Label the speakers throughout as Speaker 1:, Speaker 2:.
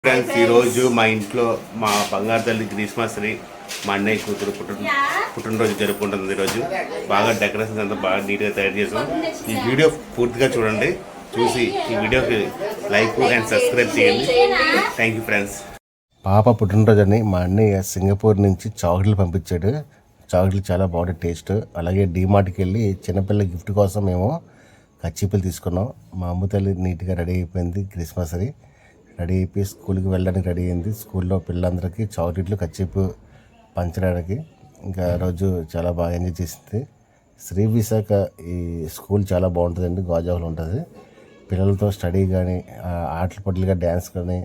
Speaker 1: Friends, ఈరోజు మా ఇంట్లో మా బంగారు తల్లి గ్రీష్మశ్రీ మా అన్నయ్య కూతురు పుట్టినరోజు జరుపుకుంటుంది. ఈరోజు బాగా డెకరేషన్ అంతా బాగా నీట్గా తయారు చేసాం. ఈ వీడియో పూర్తిగా చూడండి. చూసి ఈ వీడియోకి లైక్ అండ్ సబ్స్క్రైబ్ చేయండి. Thank you friends. పాప పుట్టినరోజు అని మా అన్నయ్య సింగపూర్ నుంచి చాక్లెట్లు పంపించాడు. చాక్లెట్లు చాలా బాగుంటాయి టేస్ట్. అలాగే డీమార్ట్కి వెళ్ళి చిన్నపిల్ల గిఫ్ట్ కోసం మేము కచ్చిపులు తీసుకున్నాం. మా అమ్మ తల్లి నీట్గా రెడీ అయిపోయింది. క్రిస్మస్ది రెడీ అయిపోయి స్కూల్కి వెళ్ళడానికి రెడీ అయింది. స్కూల్లో పిల్లలందరికీ చాక్లెట్లు కచ్చిపు పంచడానికి ఇంకా రోజు చాలా బాగా ఎంజాయ్ చేసింది. శ్రీ విశాఖ ఈ స్కూల్ చాలా బాగుంటుందండి. గాజావాలో ఉంటుంది. పిల్లలతో స్టడీ కానీ ఆటల పోటీలుగా డ్యాన్స్ కానీ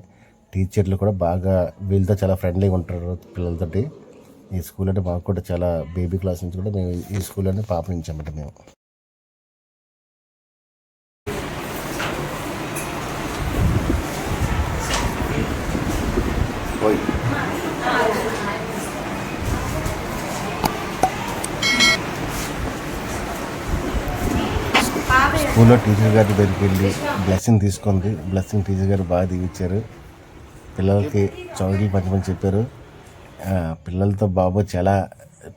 Speaker 1: టీచర్లు కూడా బాగా వీళ్ళతో చాలా ఫ్రెండ్లీగా ఉంటారు పిల్లలతోటి. ఈ స్కూల్ అంటే మాకు కూడా చాలా బేబీ క్లాస్ నుంచి కూడా మేము ఈ స్కూల్లోనే పాపనించామట మేము. స్కూల్లో టీచర్ గారి దగ్గరికి వెళ్ళి బ్లెస్సింగ్ తీసుకుంది. బ్లెస్సింగ్ టీచర్ గారు బాగా దీవించారు. పిల్లలకి చాక్లెట్లు పంచమని చెప్పారు. పిల్లలతో బాబు చాలా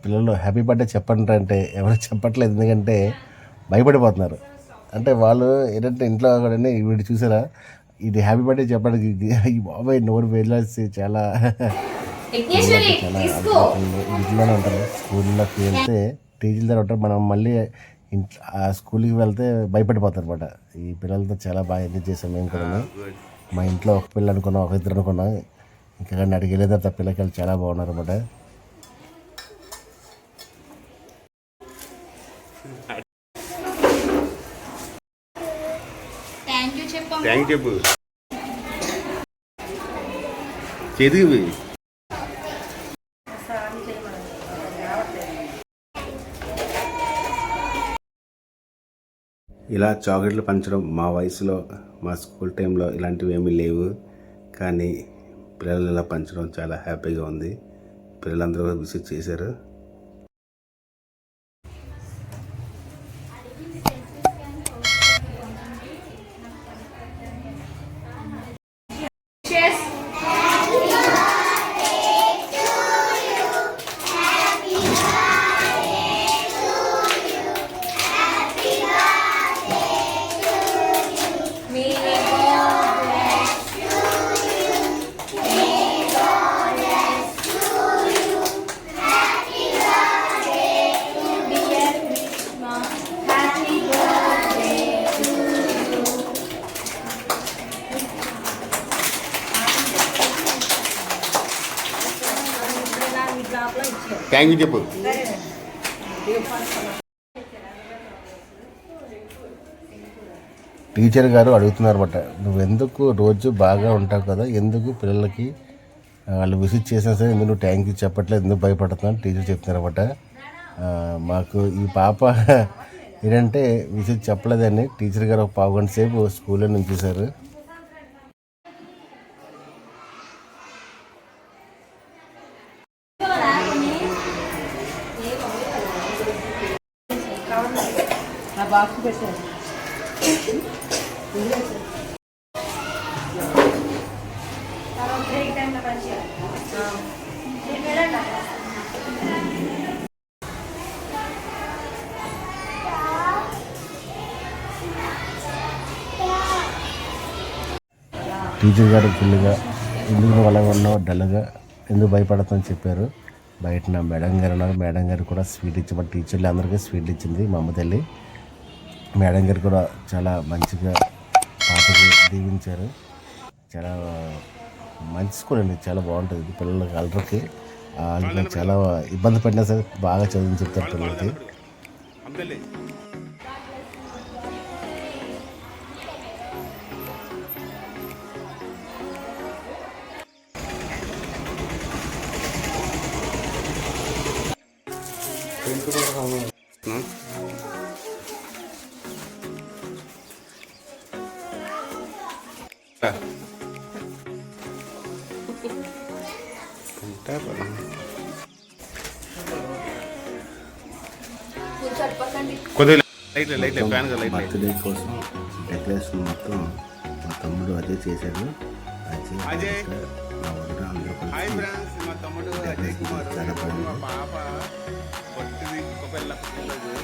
Speaker 1: పిల్లలు హ్యాపీ బర్త్డే చెప్పండి అంటే ఎవరు చెప్పట్లేదు. ఎందుకంటే భయపడిపోతున్నారు. అంటే వాళ్ళు ఏంటంటే ఇంట్లో కూడా వీడు చూసారా ఇది హ్యాపీ బర్త్డే చెప్పడానికి ఈ బాబాయ్ నోరు వెళ్ళేసి చాలా చాలా ఇంట్లోనే ఉంటారు. స్కూల్లోకి వెళ్తే టీచర్ల దగ్గర ఉంటారు. మనం మళ్ళీ ఆ స్కూల్కి వెళ్తే భయపడిపోతారు అనమాట. ఈ పిల్లలతో చాలా బాగా ఎంజాయ్ చేసాం మేము కూడా. మా ఇంట్లో ఒక పిల్ల అనుకున్నాం, ఒక ఇద్దరు అనుకున్నాం. ఇంకా కానీ అడిగి వెళ్ళిన తర్వాత పిల్లకాయలు చాలా బాగున్నారు అనమాట. థ్యాంక్ చెప్పు చేతికి ఇలా చాక్లెట్లు పంచడం మా వయసులో మా స్కూల్ టైంలో ఇలాంటివి ఏమీ లేవు. కానీ పిల్లలు ఇలా పంచడం చాలా హ్యాపీగా ఉంది. పిల్లలందరూ విజిట్ చేశారు. థ్యాంక్ యూ చెప్పు. టీచర్ గారు అడుగుతున్నారు అన్నమాట, నువ్వెందుకు రోజు బాగా ఉంటావు కదా, ఎందుకు పిల్లలకి వాళ్ళు విజిట్ చేసినా సరే ఎందుకు నువ్వు థ్యాంక్ యూ చెప్పట్లేదు, ఎందుకు భయపడుతున్నావు టీచర్ చెప్తున్నారు అన్నమాట. మాకు ఈ పాప ఏంటంటే విజిట్ చెప్పలేదని టీచర్ గారు ఒక పావుగంట సేపు స్కూల్లో నుంచేశారు.
Speaker 2: బాక్స్ పెట్టారు.
Speaker 1: టీచర్ గారు ఫుల్గా ఎందుకు నువ్వు అలా ఉన్నావు డల్గా ఎందుకు భయపడతామని చెప్పారు. బయట నా మేడం గారు ఉన్నారు. మేడం గారు కూడా స్వీట్ ఇచ్చి టీచర్లు అందరికీ స్వీట్లు ఇచ్చింది మా అమ్మ తల్లి. మేడం గారు కూడా చాలా మంచిగా పాపకి దీవించారు. చాలా మంచి స్కూల్ అండి, చాలా బాగుంటుంది. పిల్లలకి అల్లరికి వాళ్ళకి చాలా ఇబ్బంది పడినా సరే బాగా చదివి చెప్తారు పిల్లలకి. బర్త్డే కోసం డెకరేషన్ మొత్తం మా తమ్ముడు అదే చేశాడు. అజయ్ హాయ్ ఫ్రెండ్స్, మా తమ్ముడు అజయ్ కుమార్, మా పాప పొట్టిది కుక్కపిల్ల పుట్టినరోజు.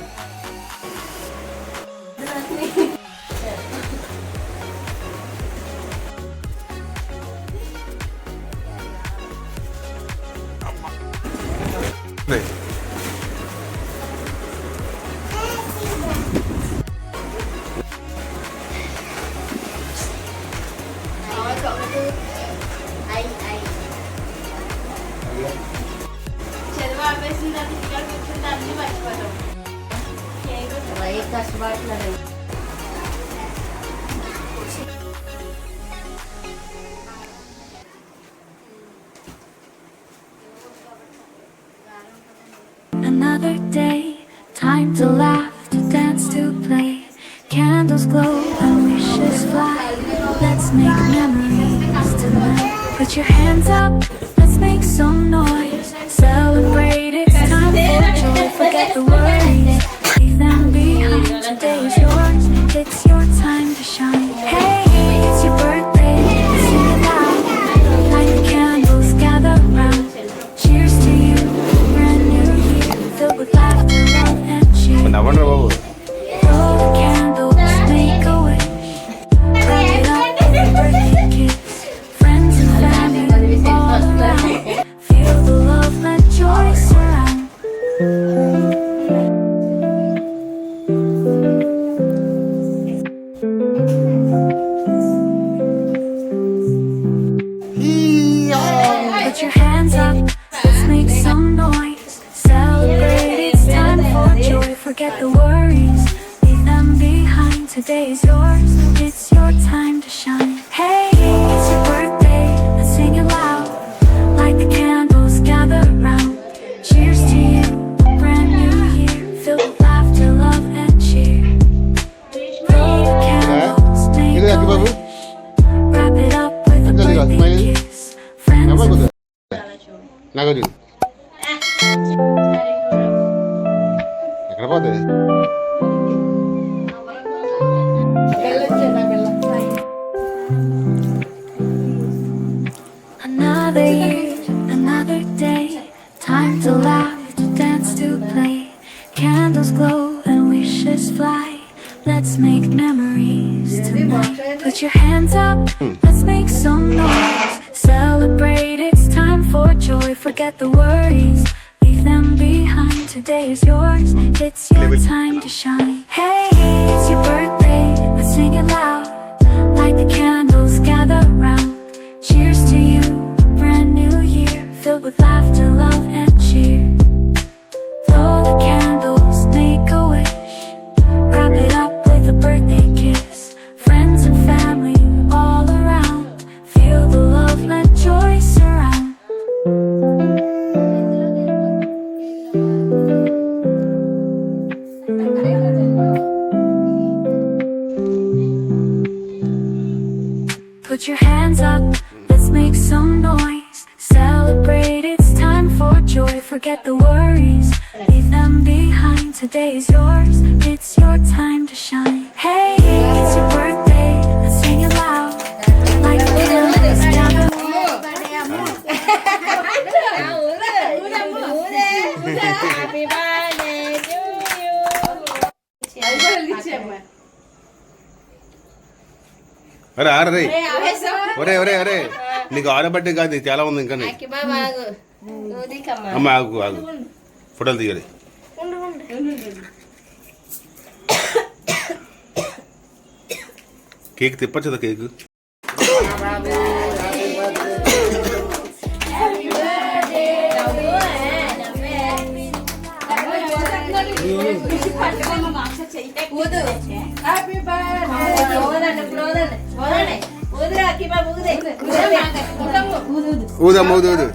Speaker 3: చదువు ఆపేసిన తర్వాత కూర్చుంటే అన్ని మర్చిపోతాం.
Speaker 2: కష్టపడుతున్నాడు.
Speaker 4: Another day, time to laugh, to dance, to play. Candles glow and wishes fly. Let's make memories tonight. Put your hands up, let's make some noise. Celebrate, it's time for joy. Forget the worries, leave them behind. Today is yours, it's your time to shine. Hey, it's your birthday, sing it loud. Light the candles, gather round. Cheers to you, brand new year, filled with laughter, love and cheer.
Speaker 1: నవ్వండి బాబు.
Speaker 4: Blow the candles, make a wish. Wrap it up with a birthday kiss. Friends and family all around. Feel the love, let joy surround. Put your hands up, let's make some noise. Celebrate, it's time for joy. Forget the worries, leave them behind. Today is yours, it's your time to shine. Hey, it's your birthday, let's sing it loud. Light the candles, gather round. Cheers to you, brand new year, filled with laughter, love and cheer. Blow the candles, make a wish. Wrap it up with a birthday kiss. Friends and
Speaker 1: నాకు ఎక్కడ పోతుంది?
Speaker 4: Another year, another day. Time to laugh, to dance, to play. Candles glow and wishes fly. Let's make memories tonight. Put your hands up, let's make some noise. Celebrate, it's time for joy. Forget the worries, leave them behind. Today is yours, it's your time to shine. Hey, it's your birthday, let's sing it loud. Light the candles, gather round. Cheers to you, brand new year, filled with laughter, love and cheer. Blow the candles, make a wish. Wrap it up with a birthday kiss. Friends and family all around. Feel the love, let joy surround. Put your hands up, let's make some noise. Celebrate, it's time for joy. Forget the worries, leave them behind. Today is yours, it's your time to shine. Hey, it's your birthday, let's sing it loud. Like the candles, gather.
Speaker 3: Happy birthday to you.
Speaker 1: అరే ఆరే ఒరే ఒరే ఒరే, నీకు ఆరబట్టే కాదు, నీకు చాలా ఉంది ఇంకా. నీకు అమ్మ ఆగు ఆగు, ఫోటోలు తీయాలి. కేక్ తిప్పచ్చు కేక్.
Speaker 2: హ్యాపీ
Speaker 1: ఊదమ్మ ఊదు ఊదు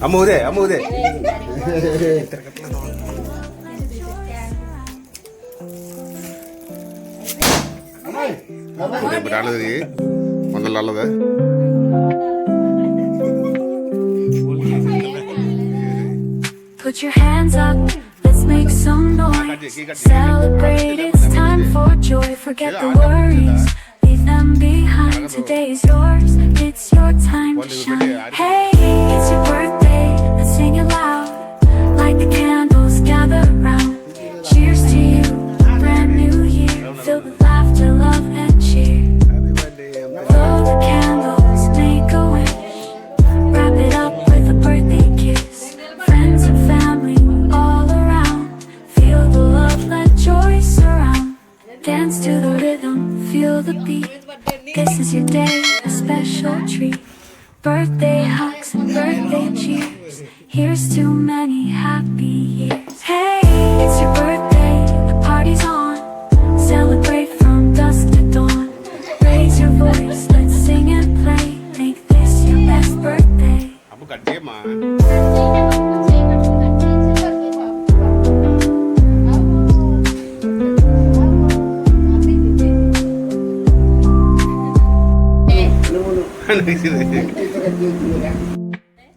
Speaker 1: అమ్మ ఊదే అమ్మ ఊదే. ఇప్పుడు రాలేదు, వందలు రాలేదా?
Speaker 4: Put your hands up, let's make some noise. Celebrate, it's time for joy. Forget the worries, leave them behind. Today's yours, it's your time to shine. Hey, it's your birthday, let's sing it loud. Light the candles, gather round. Cheers to you, brand new year. Filled with laughter, love and cheer. Blow the candles, make a wish. Wrap it up with a birthday kiss. Friends and family all around. Feel the love, let joy surround. Dance to the rhythm, feel the beat. This is your day, a special treat. Birthday hugs and birthday cheers. Here's to many happy years. Hey, it's your birthday, the party's on. Celebrate from dusk to dawn. Raise your voice, let's sing and play. Make this your best birthday.
Speaker 1: అప్పుడు cut చేయమ్మా.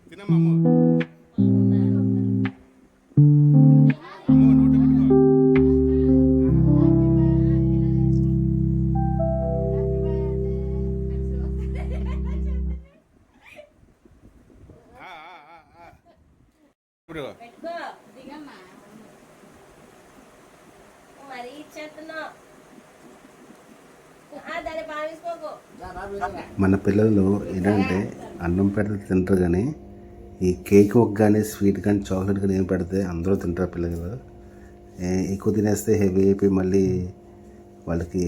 Speaker 1: తినమ్మా అమ్మ. అమ్మ, నోట్లో పెట్టుకో. ఇప్పుడు
Speaker 3: మరి ఇచ్చేస్తున్నావు దాన్ని భావించుకోకు.
Speaker 1: మన పిల్లలు ఏంటంటే అన్నం పెడితే తింటారు కానీ ఈ కేక్ కానీ స్వీట్ కానీ చాక్లెట్ కానీ ఏం పెడితే అందరూ తింటారు పిల్లలు. ఎక్కువ తినేస్తే హెవీ అయిపోయి మళ్ళీ వాళ్ళకి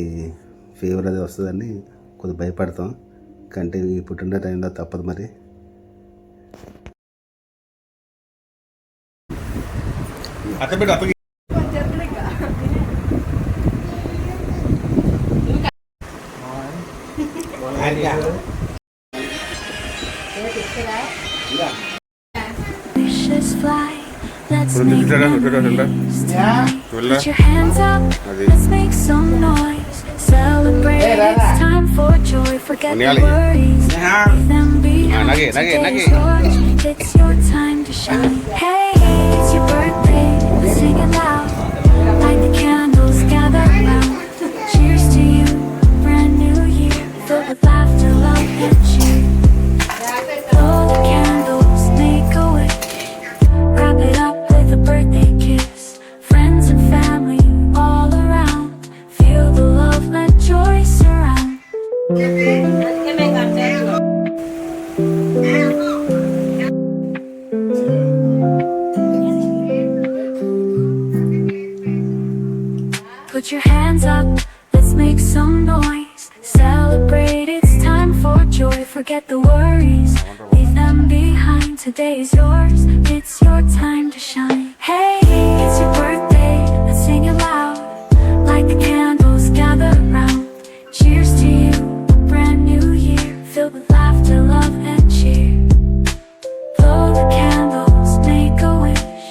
Speaker 1: ఫీవర్ అది వస్తుందని కొద్దిగా భయపడతాం. కంటే ఈ పుట్టిన టైంలో తప్పదు మరి. అత్తబెట్టు అత్తకి
Speaker 4: Wishes fly, let's make memories tonight. Put your hands up, let's make some noise. Celebrate, it's time for joy. Forget the worries, leave them behind. Today's yours, it's your time to shine. Hey, it's your birthday, let's sing it loud. Light the candles, gather round. Cheers to you, brand new year. Filled with laughter, love and cheer. Blow the candles, make a wish. Wrap it up with a birthday kiss. Friends and family all around. Feel the love, let joy surround.
Speaker 3: అందుకే మేము cut చేస్తున్నాం.
Speaker 4: Put your hands up, let's make some noise. Celebrate, it's time for joy. Forget the worries, leave them behind. Today is yours, it's your time to shine. Hey, it's your birthday, let's sing it loud. Light the candles, gather round. Cheers to you, a brand new year. Filled with laughter, love and cheer. Blow the candles, make a wish.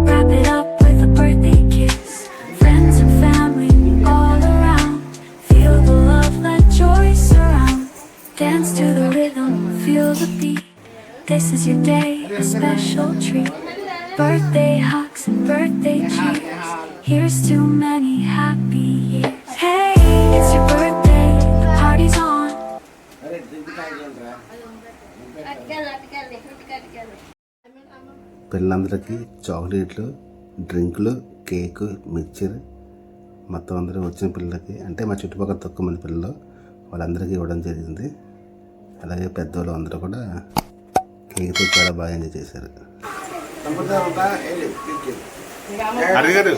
Speaker 4: Wrap it up with a birthday kiss. Friends and family all around. Feel the love, let joy surround. Dance to the rhythm, feel the beat. This is your day, a special treat. Birthday hugs and birthday cheers. Here's to many happy years. Hey, it's your birthday, the party's on.
Speaker 1: పిల్లలందరికీ చాక్లెట్లు, డ్రింకులు, cake, mixture మొత్తం అందరూ వచ్చిన పిల్లలకి అంటే మా చుట్టుపక్కల తక్కువ మంది పిల్లలు వాళ్ళందరికీ ఇవ్వడం జరిగింది. అలాగే పెద్దవాళ్ళు అందరూ కూడా కేక్తో చాలా బాగా ఎంజాయ్ చేశారు. అడిగారు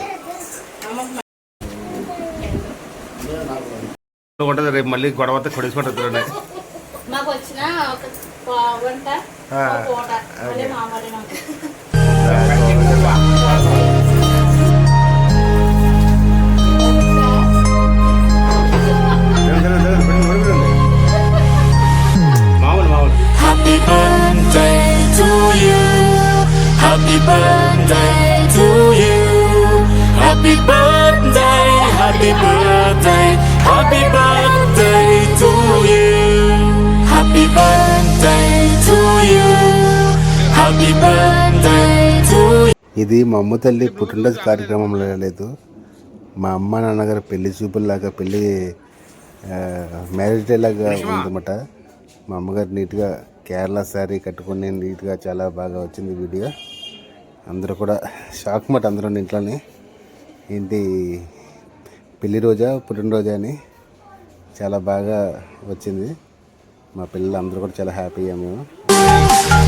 Speaker 1: ఉంటుంది రేపు మళ్ళీ గొడవతో కొడుచుకుంటుంది.
Speaker 3: మాకు వచ్చిన ఒక గంట పూట మళ్ళీ మామూలు నాకు
Speaker 1: మామూలు మామూలు.
Speaker 5: Happy birthday to you. Happy birthday to you. Happy birthday, happy birthday, happy birthday to you. Happy birthday to you. Happy birthday to you.
Speaker 1: ఇది మా అమ్మ తల్లి పుట్టినరోజు కార్యక్రమంలో లేదు, మా అమ్మ నాన్నగారు పెళ్లి చూపుల్లాగా పెళ్లి మ్యారేజ్ డే లాగా ఉందన్నమాట. మా అమ్మగారు నీట్గా కేరళ శారీ కట్టుకుని నీట్గా చాలా బాగా వచ్చింది వీడియో. అందరూ కూడా షాక్ మాట, అందరూ ఇంట్లోనే ఏంటి పెళ్లి రోజా పుట్టినరోజా అని చాలా బాగా వచ్చింది. మా పిల్లలు అందరూ కూడా చాలా హ్యాపీగా మేము.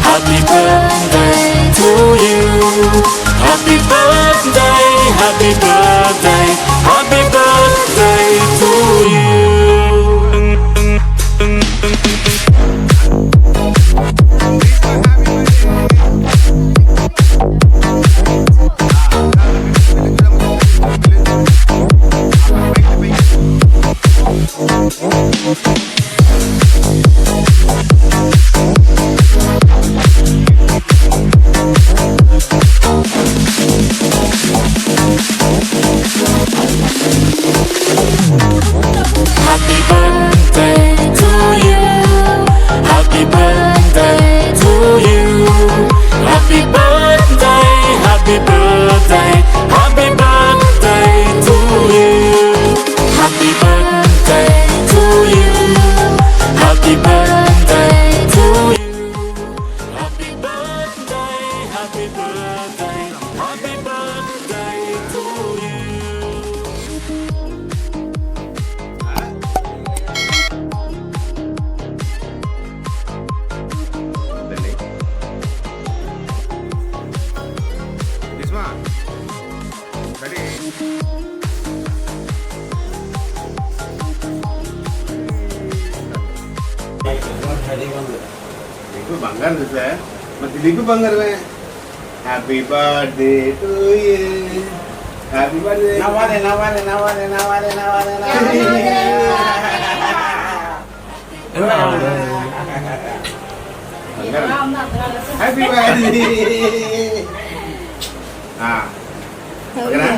Speaker 5: Happy birthday to you. Happy birthday, happy birthday, happy birthday to you. Happy birthday to you. Happy birthday to you. Happy birthday, happy birthday, happy birthday to you. Happy birthday to you. Happy birthday to you. Happy birthday, happy birthday, happy birthday to you.
Speaker 1: దిగ్గు బంగారు చూసా, మరి దిగ్గు బంగారమే. Happy birthday to you, happy birthday. నవ్వాలి నవ్వాలి నవ్వాలి నవ్వాలి నవ్వాలి happy birthday. ఓకేనా?